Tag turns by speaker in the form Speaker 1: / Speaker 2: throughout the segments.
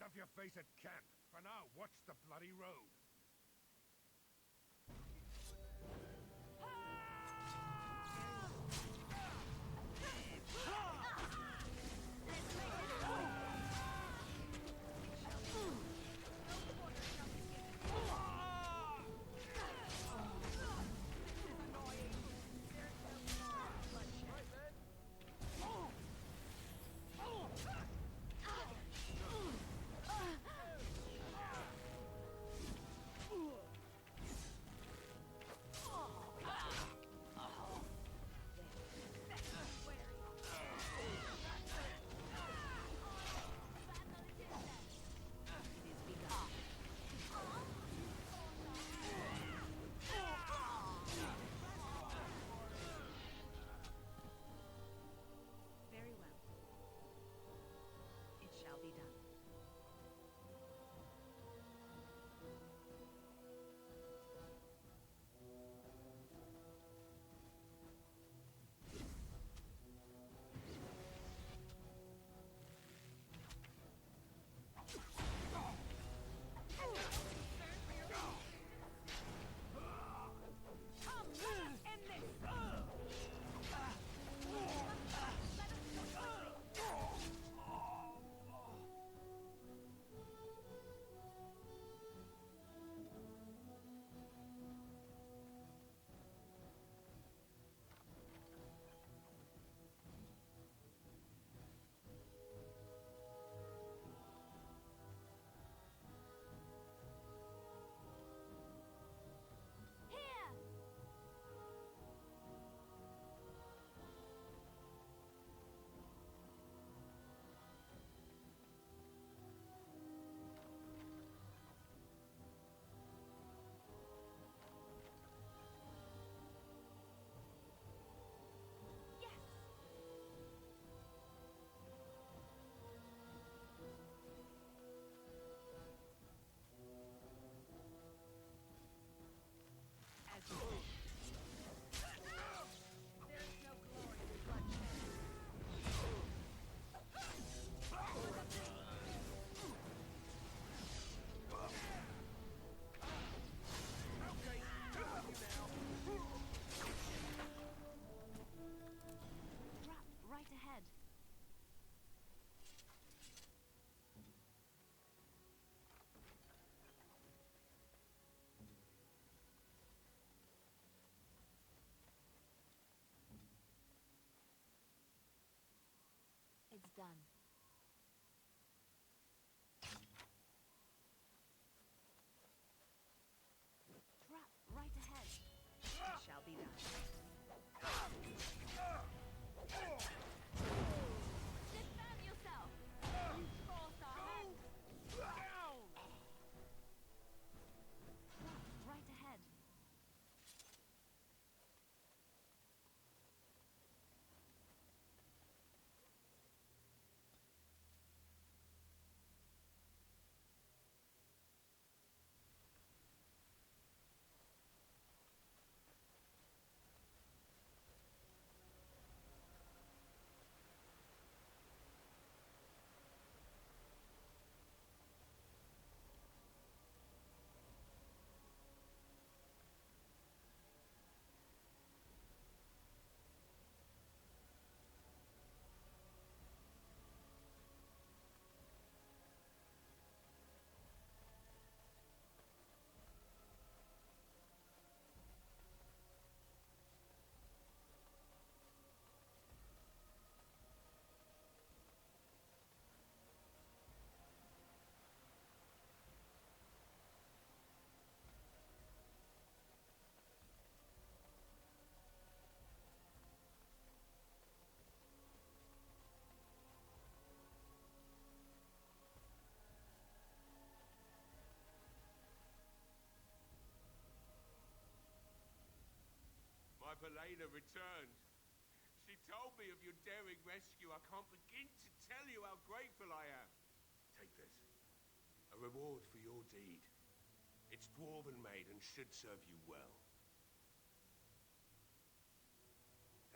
Speaker 1: Stuff your face at camp. For now, watch the bloody road.
Speaker 2: It's done. Trap right ahead. It shall be done. Defend yourself! You forced our hand!
Speaker 1: Down!
Speaker 2: Trap right ahead.
Speaker 3: My Belena returned. She told me of your daring rescue. I can't begin to tell you how grateful I am. Take this. A reward for your deed. It's dwarven made and should serve you well.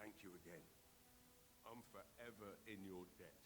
Speaker 3: Thank you again. I'm forever in your debt.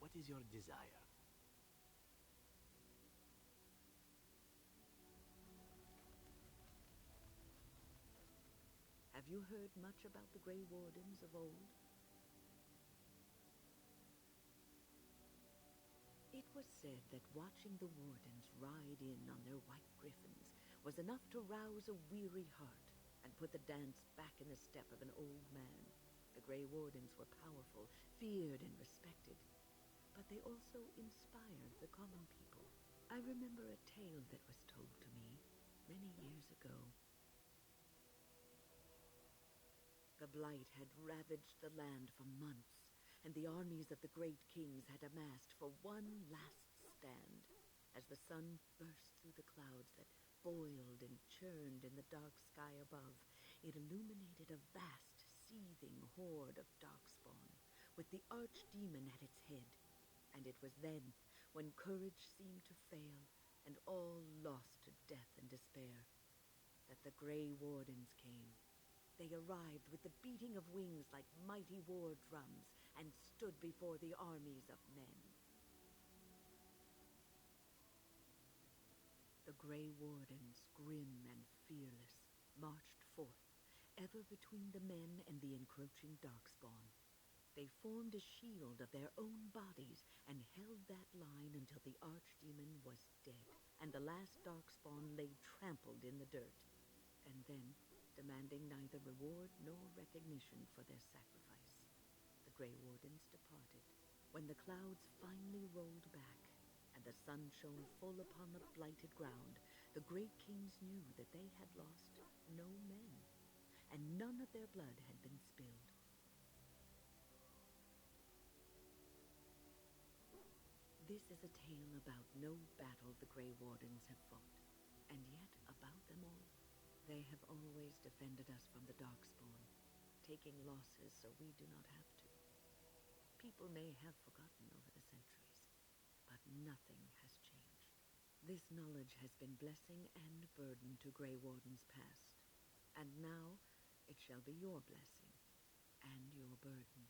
Speaker 4: What is your desire?
Speaker 5: Have you heard much about the Grey Wardens of old? It was said that watching the Wardens ride in on their white griffins was enough to rouse a weary heart and put the dance back in the step of an old man. The Grey Wardens were powerful, feared and respected, but they also inspired the common people. I remember a tale that was told to me many years ago. The Blight had ravaged the land for months, and the armies of the great kings had amassed for one last stand. As the sun burst through the clouds that boiled and churned in the dark sky above, it illuminated a vast, seething horde of darkspawn, with the archdemon at its head. And it was then, when courage seemed to fail, and all lost to death and despair, that the Grey Wardens came. They arrived with the beating of wings like mighty war drums, and stood before the armies of men. The Grey Wardens, grim and fearless, marched forth, ever between the men and the encroaching darkspawn. They formed a shield of their own bodies and held that line until the archdemon was dead, and the last darkspawn lay trampled in the dirt. And then, demanding neither reward nor recognition for their sacrifice, the Grey Wardens departed. When the clouds finally rolled back, and the sun shone full upon the blighted ground, the great kings knew that they had lost no men, and none of their blood had been spilled. This is a tale about no battle the Grey Wardens have fought, and yet about them all. They have always defended us from the darkspawn, taking losses so we do not have to. People may have forgotten over the centuries, but nothing has changed. This knowledge has been blessing and burden to Grey Wardens past, and now it shall be your blessing and your burden.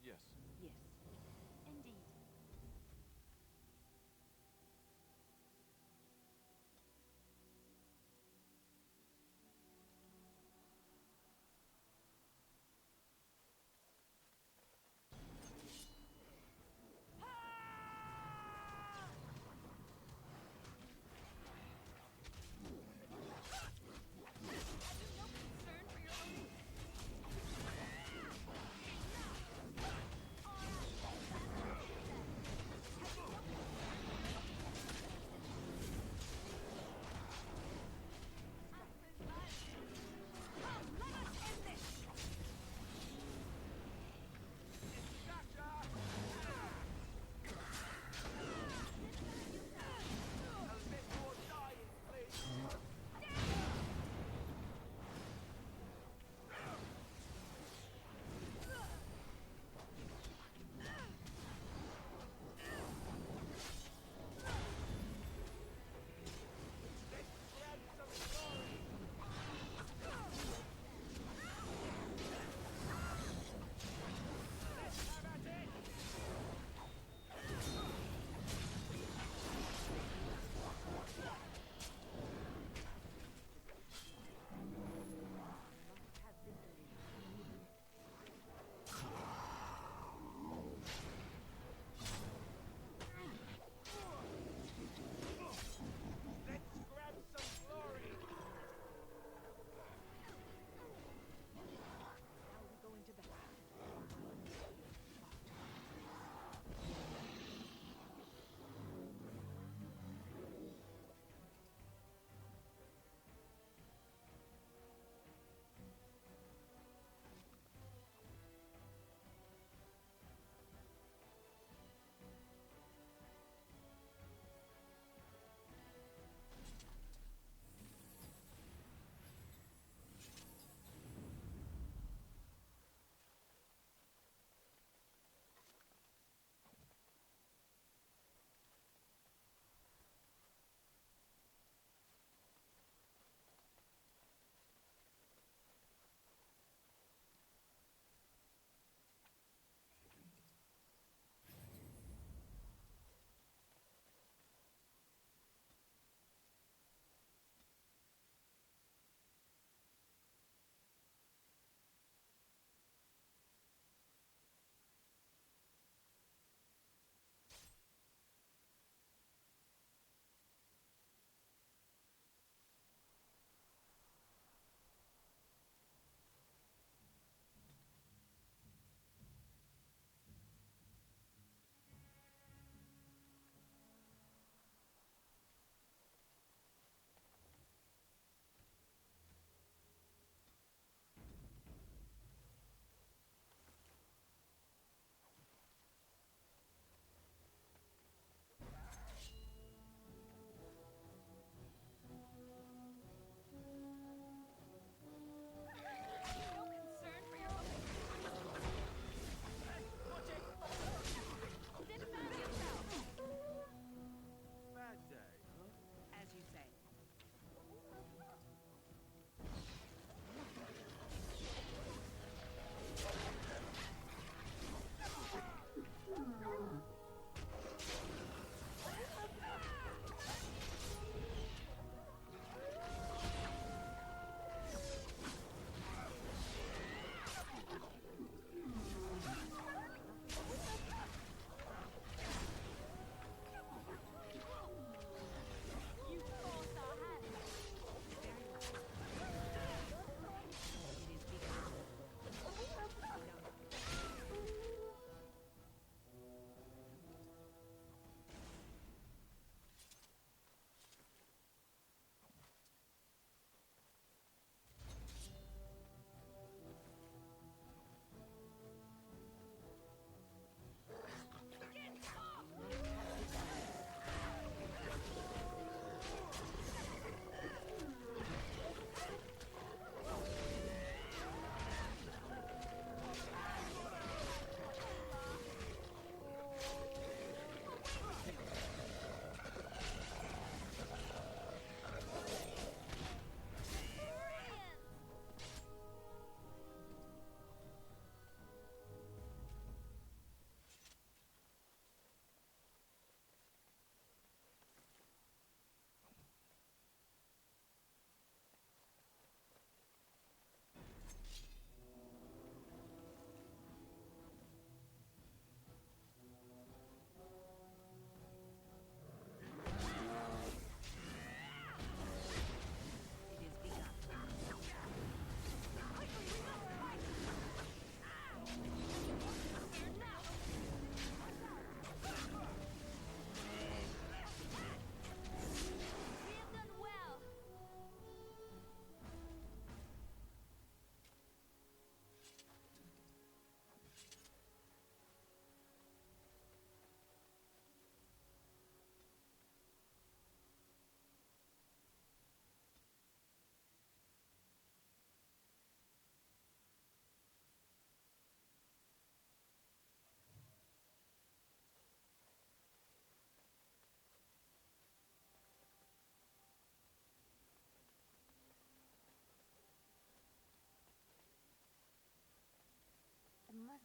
Speaker 4: Yes.
Speaker 5: Yes.
Speaker 2: Indeed.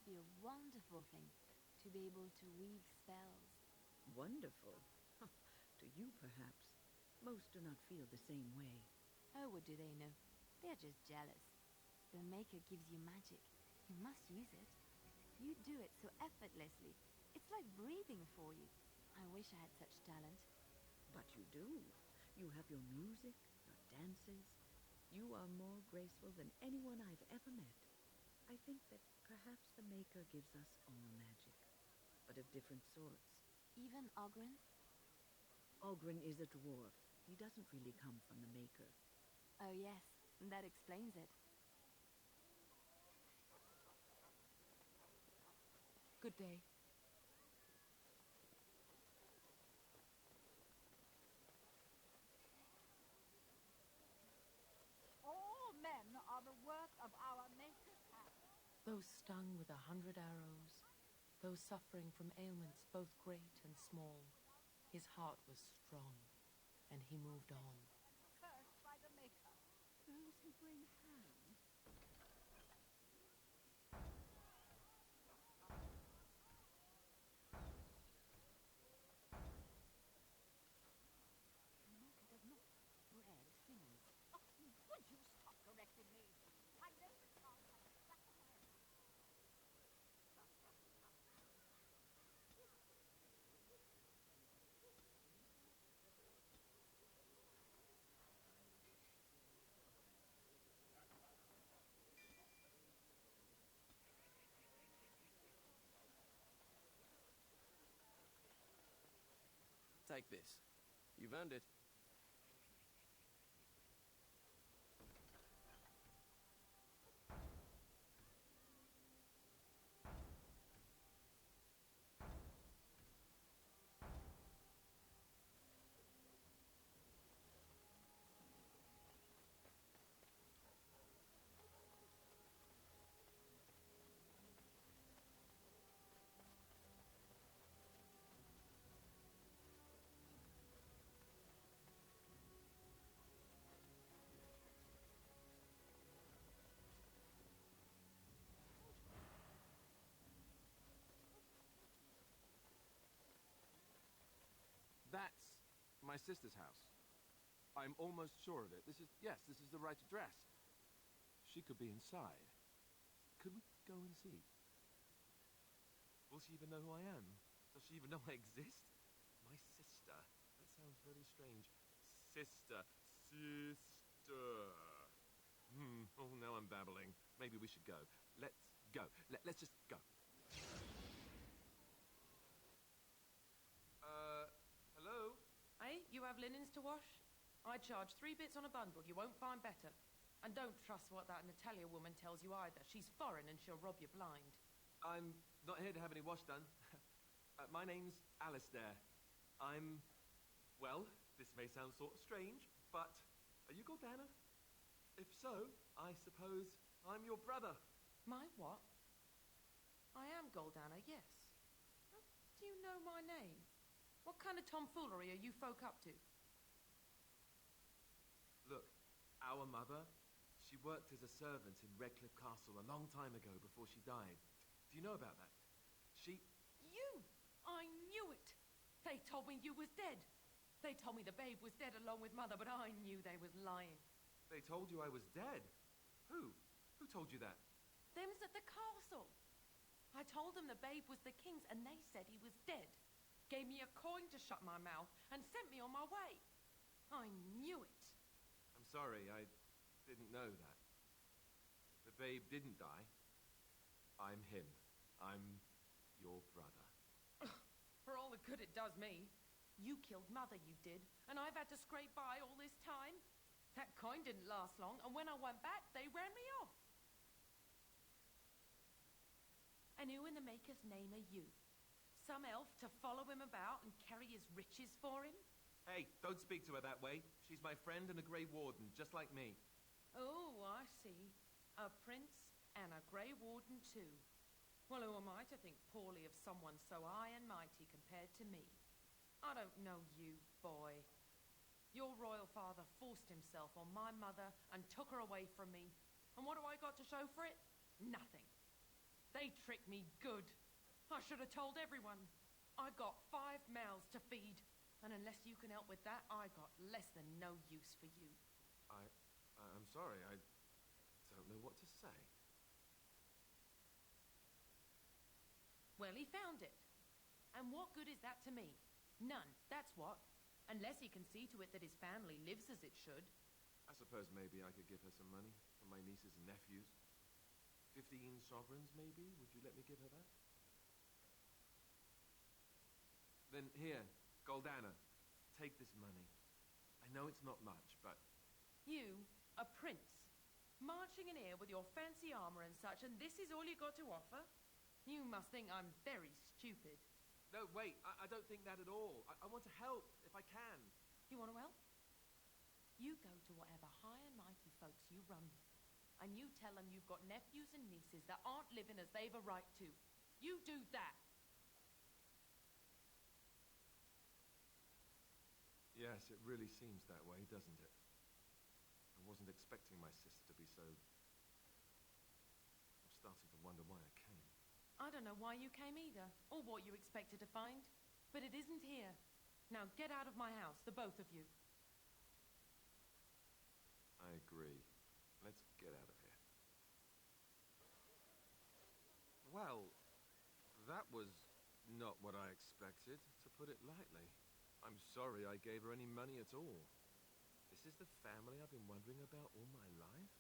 Speaker 2: must be a wonderful thing to be able to weave spells.
Speaker 5: Wonderful. Huh, to you, perhaps. Most do not feel the same way.
Speaker 2: Oh, what do they know? They're just jealous. The Maker gives you magic. You must use it. You do it so effortlessly. It's like breathing for you. I wish I had such talent.
Speaker 5: But you do. You have your music, your dances. You are more graceful than anyone I've ever met. I think that perhaps the Maker gives us all magic, but of different sorts.
Speaker 2: Even Ogren?
Speaker 5: Ogren is a dwarf. He doesn't really come from the Maker.
Speaker 2: Oh yes, that explains it.
Speaker 6: Good day.
Speaker 7: All men are the work of our Maker's hand.
Speaker 6: Those stung with 100 arrows, those suffering from ailments both great and small, his heart was strong, and he moved on.
Speaker 7: First by the Maker. Those who bring ham. The Maker does not bread things. Oh, would you stop correcting me? My native tongue has a crack of my head.
Speaker 4: Take this. You've earned it. That's my sister's house. I'm almost sure of it. This is the right address. She could be inside. Could we go and see? Will she even know who I am? Does she even know I exist? My sister. That sounds very strange. Sister. Oh, now I'm babbling. Maybe we should go. Let's go. Let's just go. Hello?
Speaker 6: Hey, you have linens to wash? I charge 3 bits on a bundle. You won't find better. And don't trust what that Natalia woman tells you either. She's foreign and she'll rob you blind.
Speaker 4: I'm not here to have any wash done. My name's Alistair. Well, this may sound sort of strange, but are you Gordana? If so, I suppose I'm your brother.
Speaker 6: My what? I am Goldana, yes. Do you know my name? What kind of tomfoolery are you folk up to?
Speaker 4: Look, our mother, she worked as a servant in Redcliffe Castle a long time ago before she died. Do you know about that?
Speaker 6: You! I knew it! They told me you was dead. They told me the babe was dead along with mother, but I knew they was lying.
Speaker 4: They told you I was dead? Who? Who told you that?
Speaker 6: Them's at the castle. I told them the babe was the king's, and they said he was dead. Gave me a coin to shut my mouth, and sent me on my way. I knew it.
Speaker 4: I'm sorry, I didn't know that. The babe didn't die. I'm him. I'm your brother.
Speaker 6: For all the good it does me. You killed mother, you did, and I've had to scrape by all this time. That coin didn't last long, and when I went back, they ran me off. And who in the Maker's name are you? Some elf to follow him about and carry his riches for him?
Speaker 4: Hey, don't speak to her that way. She's my friend and a Grey Warden, just like me.
Speaker 6: Oh, I see. A prince and a Grey Warden, too. Well, who am I to think poorly of someone so high and mighty compared to me? I don't know you, boy. Your royal father forced himself on my mother and took her away from me. And what do I got to show for it? Nothing. They tricked me good. I should have told everyone. I got 5 mouths to feed, and unless you can help with that, I got less than no use for you.
Speaker 4: I'm sorry, I don't know what to say.
Speaker 6: Well, he found it. And what good is that to me? None, that's what. Unless he can see to it that his family lives as it should.
Speaker 4: I suppose maybe I could give her some money for my nieces and nephews. 15 sovereigns, maybe? Would you let me give her that? Then here, Goldana, take this money. I know it's not much, but...
Speaker 6: You, a prince, marching in here with your fancy armor and such, and this is all you got to offer? You must think I'm very stupid.
Speaker 4: No, wait, I don't think that at all. I want to help, if I can.
Speaker 6: You want to help? You go to whatever high and mighty folks you run with, and you tell them you've got nephews and nieces that aren't living as they've a right to. You do that.
Speaker 4: Yes, it really seems that way, doesn't it? I wasn't expecting my sister to be so... I'm starting to wonder why I came.
Speaker 6: I don't know why you came either, or what you expected to find, but it isn't here. Now get out of my house, the both of you.
Speaker 4: I agree. Let's get out of here. Well, that was not what I expected, to put it lightly. I'm sorry I gave her any money at all. This is the family I've been wondering about all my life?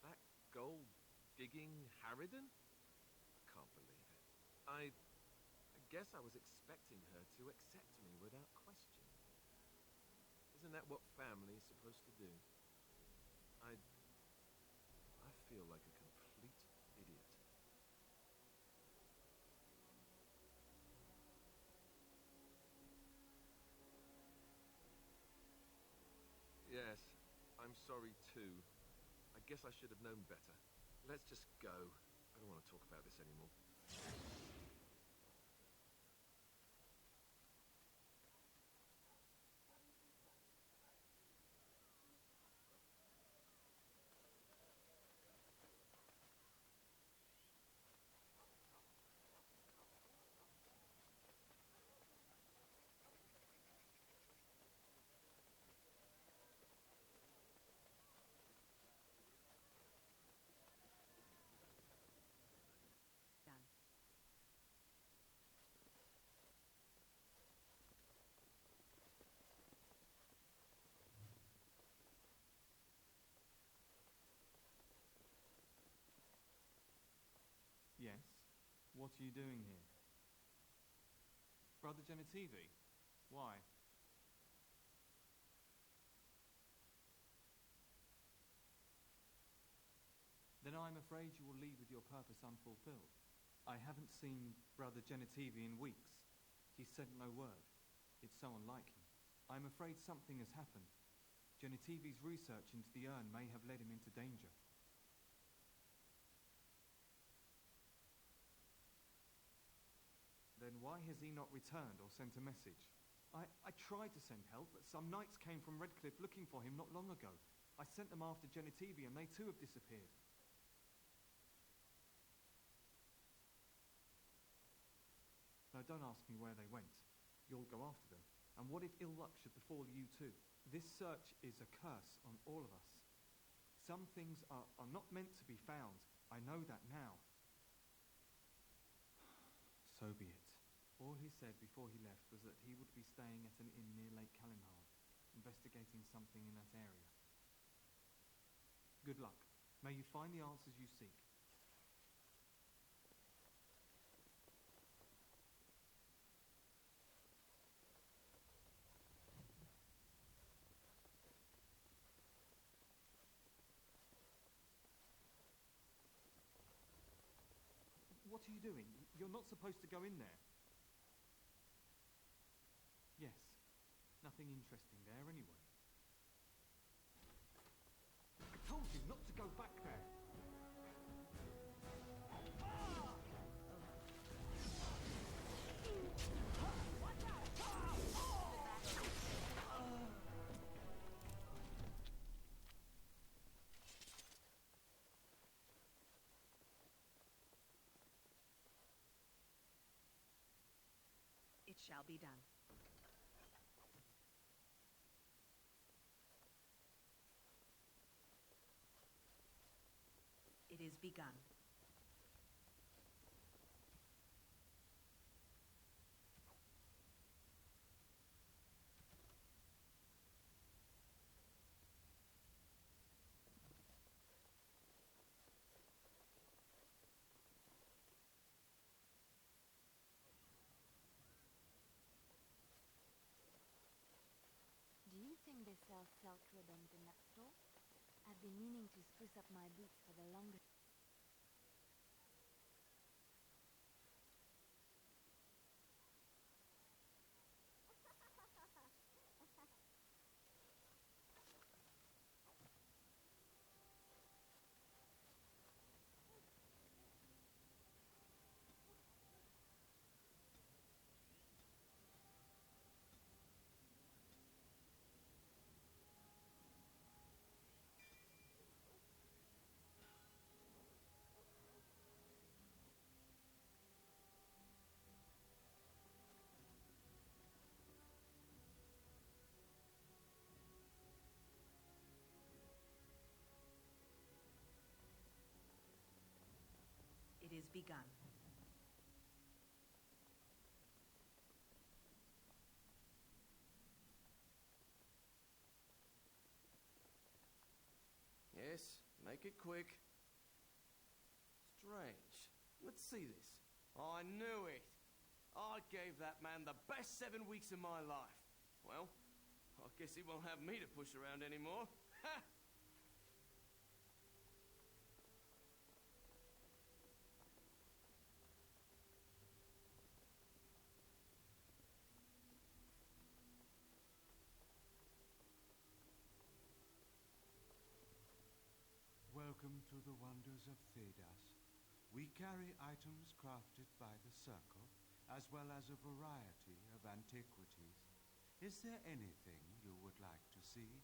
Speaker 4: That gold-digging harridan? I can't believe it. I guess I was expecting her to accept me without question. Isn't that what family is supposed to do? I feel like a complete idiot. Yes, I'm sorry too. I guess I should have known better. Let's just go. I don't want to talk about this anymore.
Speaker 2: Done.
Speaker 8: Yes? What are you doing here? Brother Genetivi? Why? Then I'm afraid you will leave with your purpose unfulfilled. I haven't seen Brother Genetivi in weeks. He sent no word. It's so unlike him. I'm afraid something has happened. Genetivi's research into the urn may have led him into danger. Then why has he not returned or sent a message? I tried to send help, but some knights came from Redcliffe looking for him not long ago. I sent them after Genetivi, and they too have disappeared. No, don't ask me where they went. You'll go after them. And what if ill luck should befall you too? This search is a curse on all of us. Some things are not meant to be found. I know that now. So be it. All he said before he left was that he would be staying at an inn near Lake Calenhard, investigating something in that area. Good luck. May you find the answers you seek. What are you doing? You're not supposed to go in there. Yes. Nothing interesting there anyway. I told you not to go back there.
Speaker 5: shall be done. It is begun.
Speaker 2: Do you think they sell silk ribbons in that store? I've been meaning to spruce up my boots for the longest.
Speaker 5: It is begun.
Speaker 9: Yes, make it quick. Strange. Let's see this. I knew it. I gave that man the best 7 weeks of my life. Well, I guess he won't have me to push around anymore. Ha!
Speaker 10: Welcome to the wonders of Thedas. We carry items crafted by the circle, as well as a variety of antiquities. Is there anything you would like to see?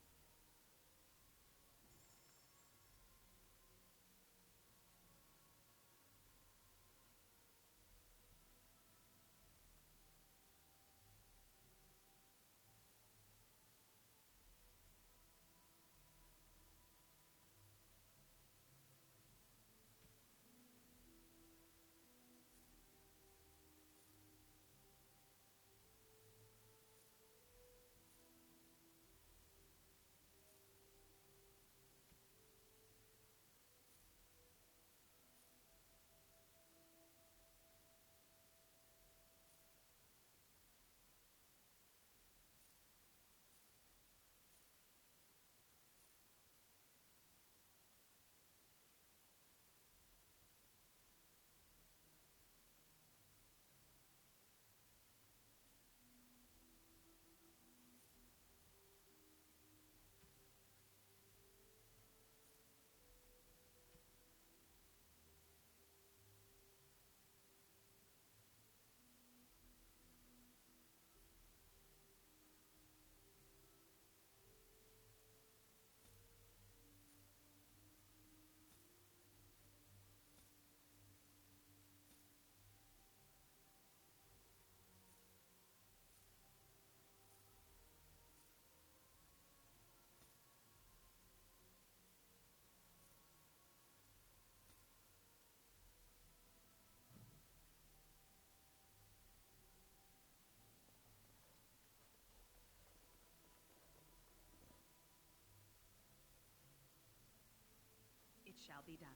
Speaker 5: It shall be done.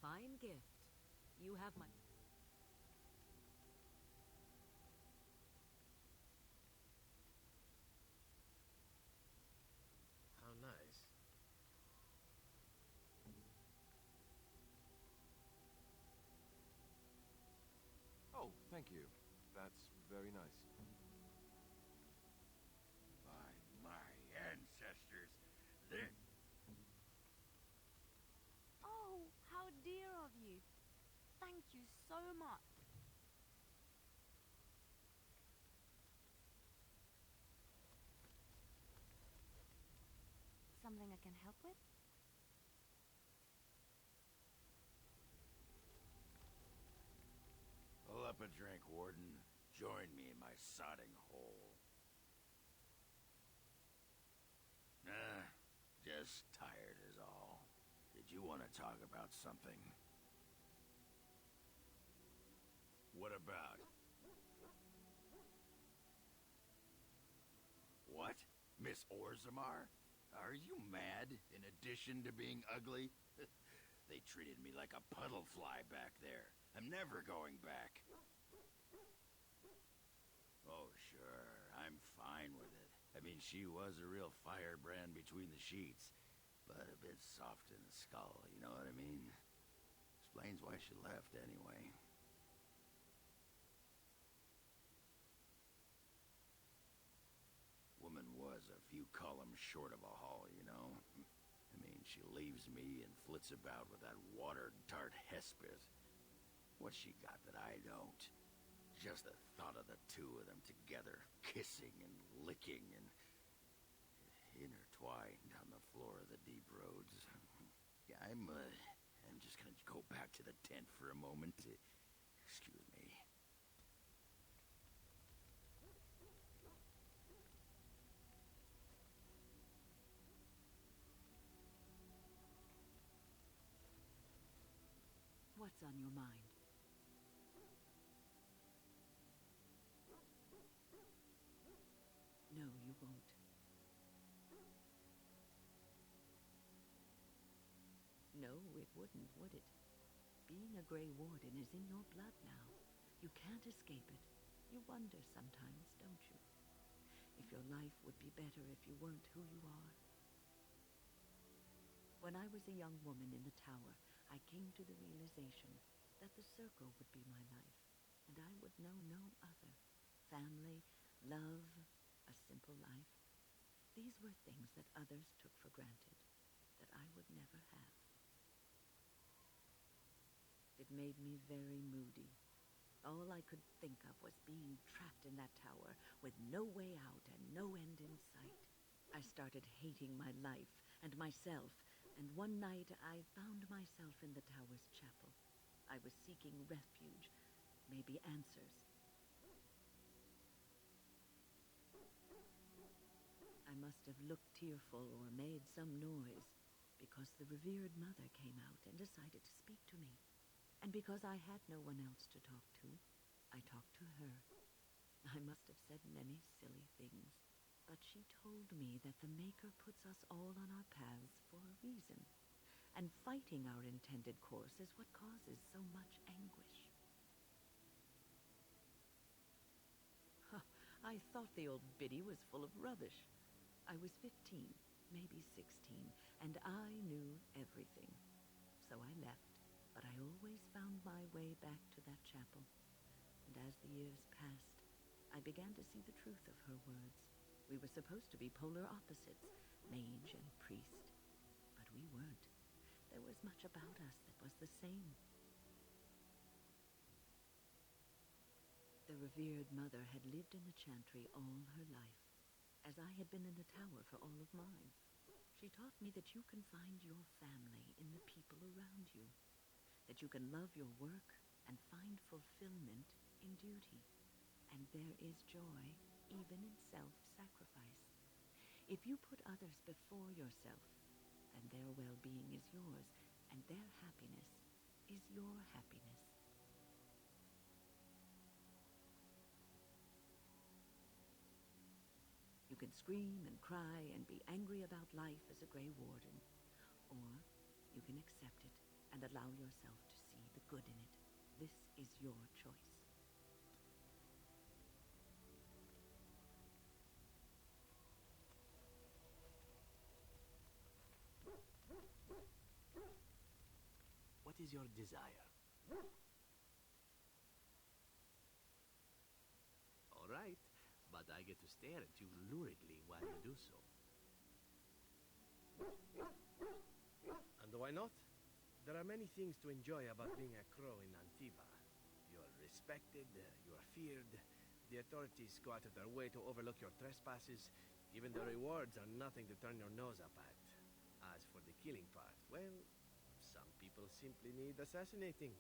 Speaker 5: fine gift. You have my...
Speaker 3: How nice.
Speaker 4: Oh, thank you. That's very nice.
Speaker 11: By my ancestors, this...
Speaker 2: Oh, how dear of you. Thank you so much. Something I can help with?
Speaker 11: Pull up a drink, Warden. Join me in my sodding hole. Just tired is all. Did you want to talk about something? What about? What? Miss Orzammar? Are you mad, in addition to being ugly? They treated me like a puddle fly back there. I'm never going back. Oh, sure, I'm fine with it. I mean, she was a real firebrand between the sheets, but a bit soft in the skull, you know what I mean? Explains why she left, anyway. Woman was a few columns short of a haul, you know? I mean, she leaves me and flits about with that water-tart Hespeth. What's she got that I don't? Just the thought of the two of them together, kissing and licking and intertwined on the floor of the deep roads. Yeah, I'm just gonna go back to the tent for a moment. Excuse me.
Speaker 5: What's on your mind? No, you won't. No, it wouldn't, would it? Being a Grey Warden is in your blood now. You can't escape it. You wonder sometimes, don't you? If your life would be better if you weren't who you are. When I was a young woman in the tower, I came to the realization that the circle would be my life, and I would know no other. Family, love, a simple life. These were things that others took for granted, that I would never have. It made me very moody. All I could think of was being trapped in that tower with no way out and no end in sight. I started hating my life and myself, and one night I found myself in the tower's chapel. I was seeking refuge, maybe answers. I must have looked tearful or made some noise, because the revered mother came out and decided to speak to me. And because I had no one else to talk to, I talked to her. I must have said many silly things, but she told me that the Maker puts us all on our paths for a reason, and fighting our intended course is what causes so much anguish. I thought the old biddy was full of rubbish. I was 15, maybe 16, and I knew everything. So I left, but I always found my way back to that chapel. And as the years passed, I began to see the truth of her words. We were supposed to be polar opposites, mage and priest, but we weren't. There was much about us that was the same. The revered mother had lived in the chantry all her life, as I had been in the tower for all of mine. She taught me that you can find your family in the people around you, that you can love your work and find fulfillment in duty, and there is joy even in self-sacrifice. If you put others before yourself, then their well-being is yours, and their happiness is your happiness. You can scream and cry and be angry about life as a Grey Warden, or you can accept it and allow yourself to see the good in it. This is your choice.
Speaker 12: What is your desire? All right, but I get to stare at you luridly while you do so.
Speaker 9: And why not? There are many things to enjoy about being a crow in Antiva. You are respected, you are feared. The authorities go out of their way to overlook your trespasses. Even the rewards are nothing to turn your nose up at. As for the killing part, well, some people simply need assassinating.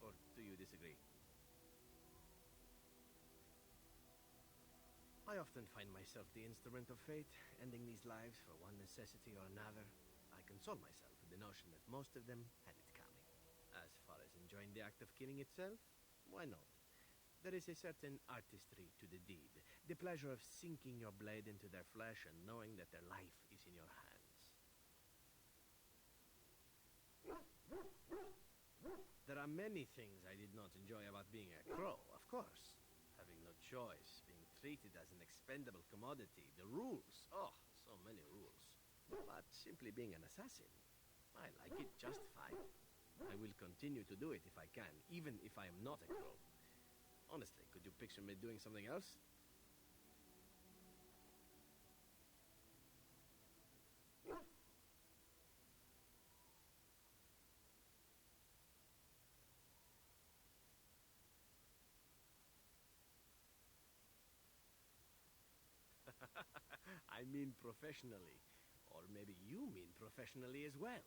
Speaker 9: Or do you disagree? I often find myself the instrument of fate, ending these lives for one necessity or another. I console myself with the notion that most of them had it coming. As far as enjoying the act of killing itself, why not? There is a certain artistry to the deed, the pleasure of sinking your blade into their flesh and knowing that their life is in your hands. There are many things I did not enjoy about being a crow, of course. Having no choice, being treated as an expendable commodity, the rules, oh, so many rules. But simply being an assassin, I like it just fine. I will continue to do it if I can, even if I am not a crow. Honestly, could you picture me doing something else? I mean professionally. Or maybe you mean professionally as well.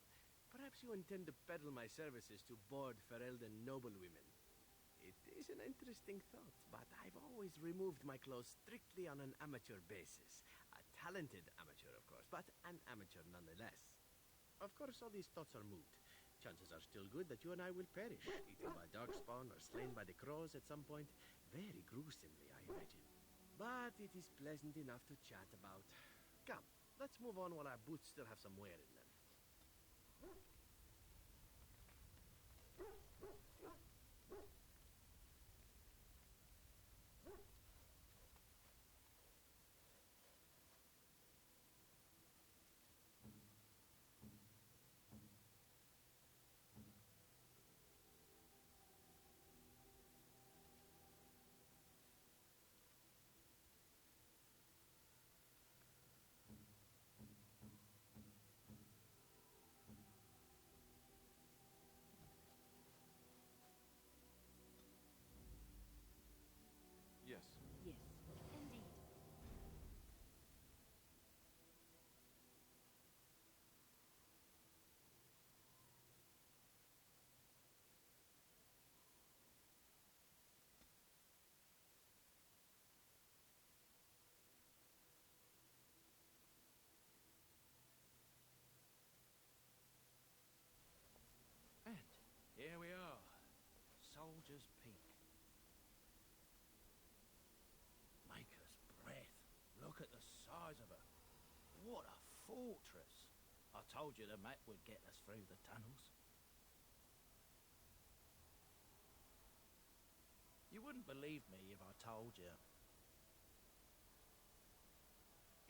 Speaker 9: Perhaps you intend to peddle my services to bored Ferelden noblewomen. It is an interesting thought, but I've always removed my clothes strictly on an amateur basis. A talented amateur, of course, but an amateur nonetheless. Of course, all these thoughts are moot. Chances are still good that you and I will perish, eaten by darkspawn or slain by the crows at some point. Very gruesomely, I imagine. But it is pleasant enough to chat about. Come, let's move on while our boots still have some wear in them.
Speaker 4: Yes.
Speaker 5: Yes.
Speaker 2: Indeed.
Speaker 12: And here we are. Soldier's Peak. Maker's breath. Look at the size of her. What a fortress. I told you the map would get us through the tunnels. You wouldn't believe me if I told you.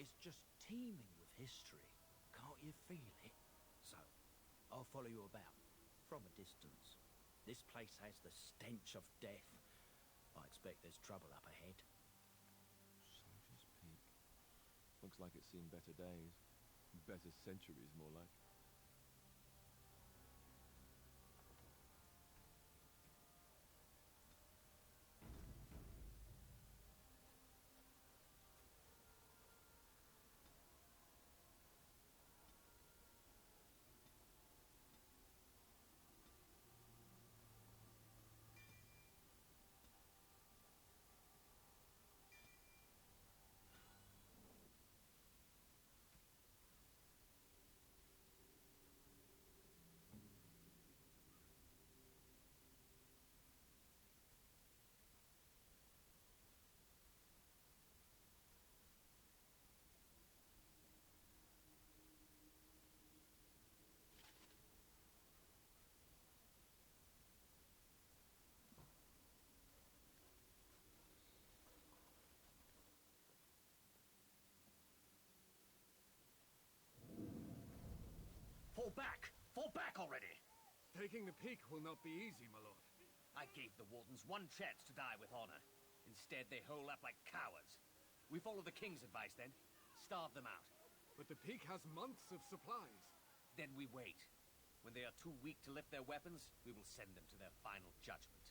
Speaker 12: It's just teeming with history. Can't you feel it? So, I'll follow you about, from a distance. This place has the stench of death. I expect there's trouble up ahead.
Speaker 4: Soldier's Peak. Looks like it's seen better days. Better centuries, more like.
Speaker 12: back! Fall back already!
Speaker 3: Taking the peak will not be easy, my lord.
Speaker 12: I gave the wardens one chance to die with honor. Instead, they hole up like cowards. We follow the king's advice, then. Starve them out.
Speaker 3: But the peak has months of supplies.
Speaker 12: Then we wait. When they are too weak to lift their weapons, we will send them to their final judgment.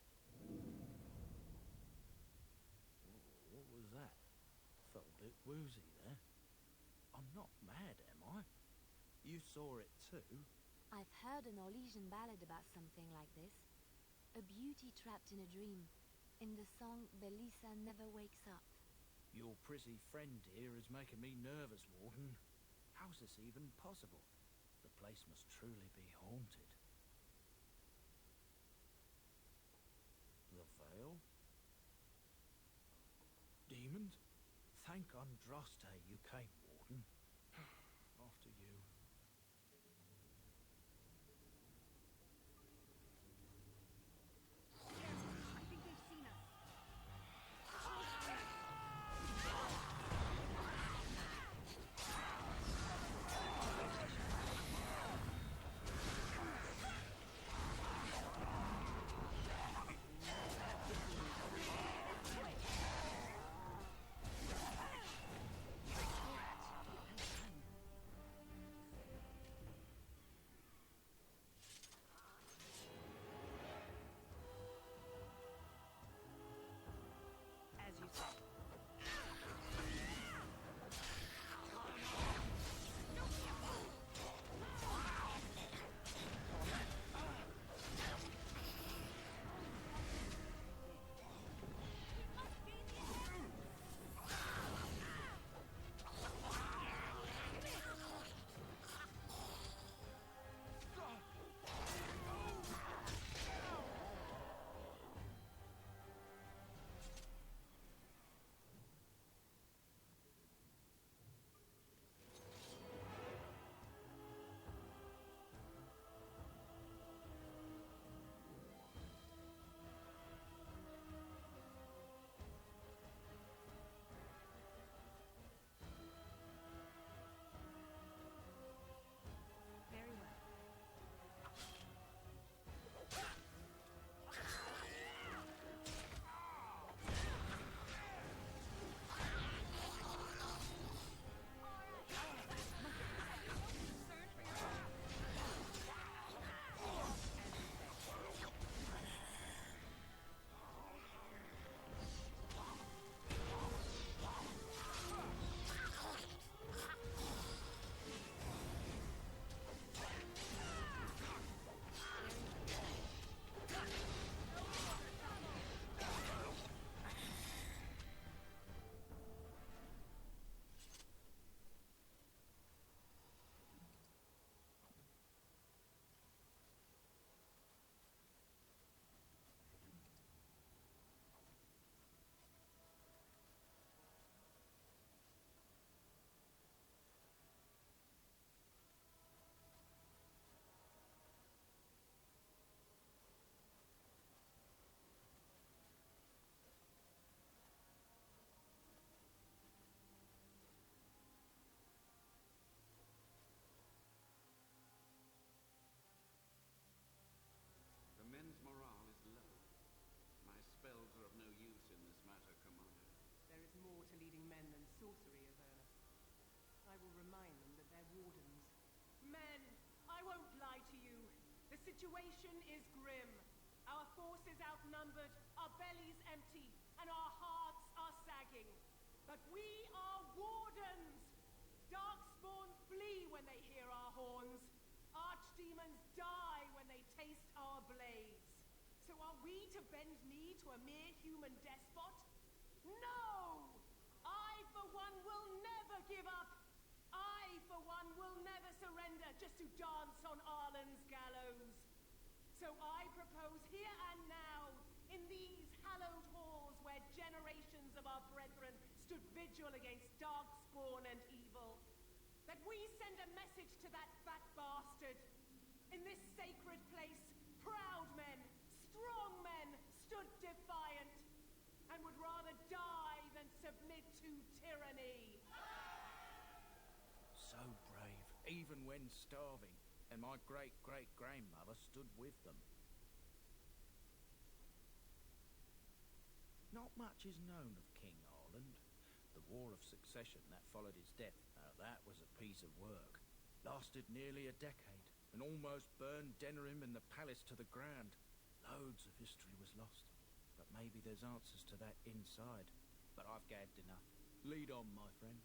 Speaker 9: What was that? Felt a bit woozy there. I'm not mad, am I? You saw it too?
Speaker 2: I've heard an Orlesian ballad about something like this. A beauty trapped in a dream. In the song, Belisa never wakes up.
Speaker 12: Your prissy friend here is making me nervous, Warden. How's this even possible? The place must truly be haunted. The veil? Demons? Thank Andraste you came, Warden. After you.
Speaker 7: I think they've seen us. As you say. Very well.
Speaker 10: The men's morale is low. My spells are of no use in this matter, Commander.
Speaker 6: There is more to leading men than sorcery, Avernus. I will remind them that they're wardens. Men, I won't lie to you. The situation is grim. Our forces outnumbered, our bellies empty, and our hearts are sagging. But we are wardens! Darkspawn flee when they hear our horns. Archdemons die when they taste our blades. So are we to bend knee to a mere human despot? No! I, for one, will never give up. I, for one, will never surrender just to dance on Arlen's gallows. So I propose here and now, in these hallowed halls where generations of our brethren stood vigil against darkspawn and evil, that we send a message to that fat bastard. In this sacred place, proud men, strong men stood defiant, and would rather die than submit to tyranny.
Speaker 12: So brave, even when starving. and my great-great-grandmother stood with them. Not much is known of King Arland. The War of Succession that followed his death, now that was a piece of work. Lasted nearly a decade, and almost burned Denerim and the palace to the ground. Loads of history was lost, but maybe there's answers to that inside. But I've gagged enough. Lead on, my friend.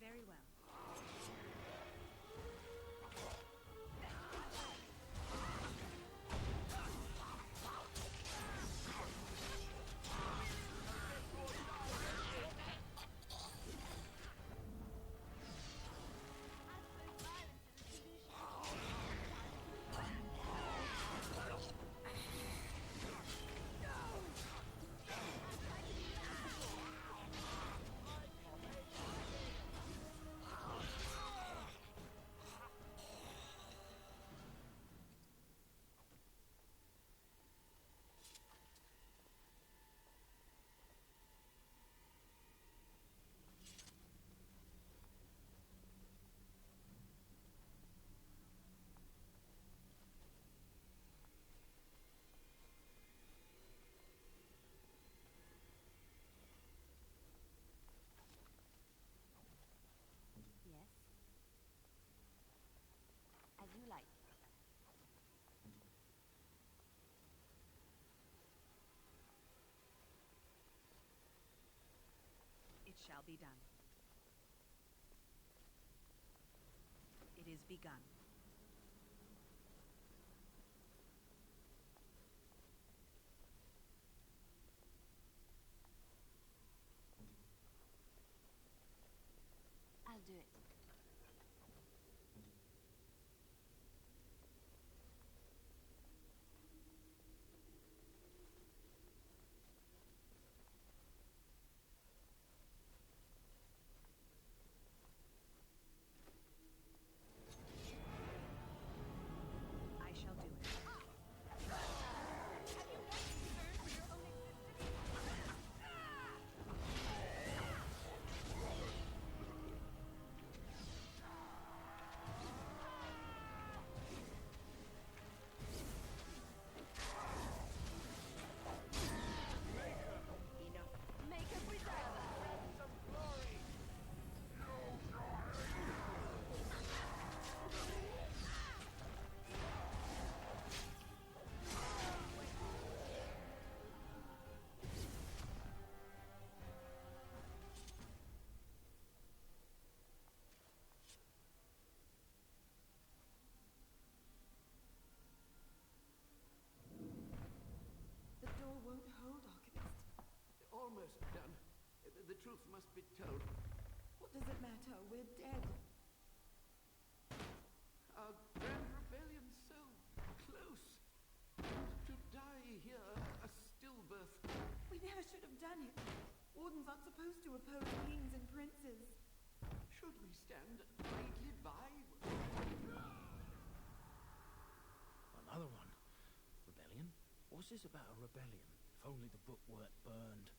Speaker 2: Very well. Yes. As you like.
Speaker 5: It shall be done. It is begun.
Speaker 2: I'll do it.
Speaker 5: I shall do it.
Speaker 2: Make a preserve.
Speaker 6: The door won't hold, Archivist.
Speaker 9: Almost done. The truth must be told.
Speaker 6: What does it matter? We're dead.
Speaker 9: Our grand rebellion so close. To die here, a stillbirth.
Speaker 6: We never should have done it. Wardens aren't supposed to oppose kings and princes.
Speaker 9: Should we stand idly by? Another one. Rebellion? What's this about a rebellion? If only the book weren't burned.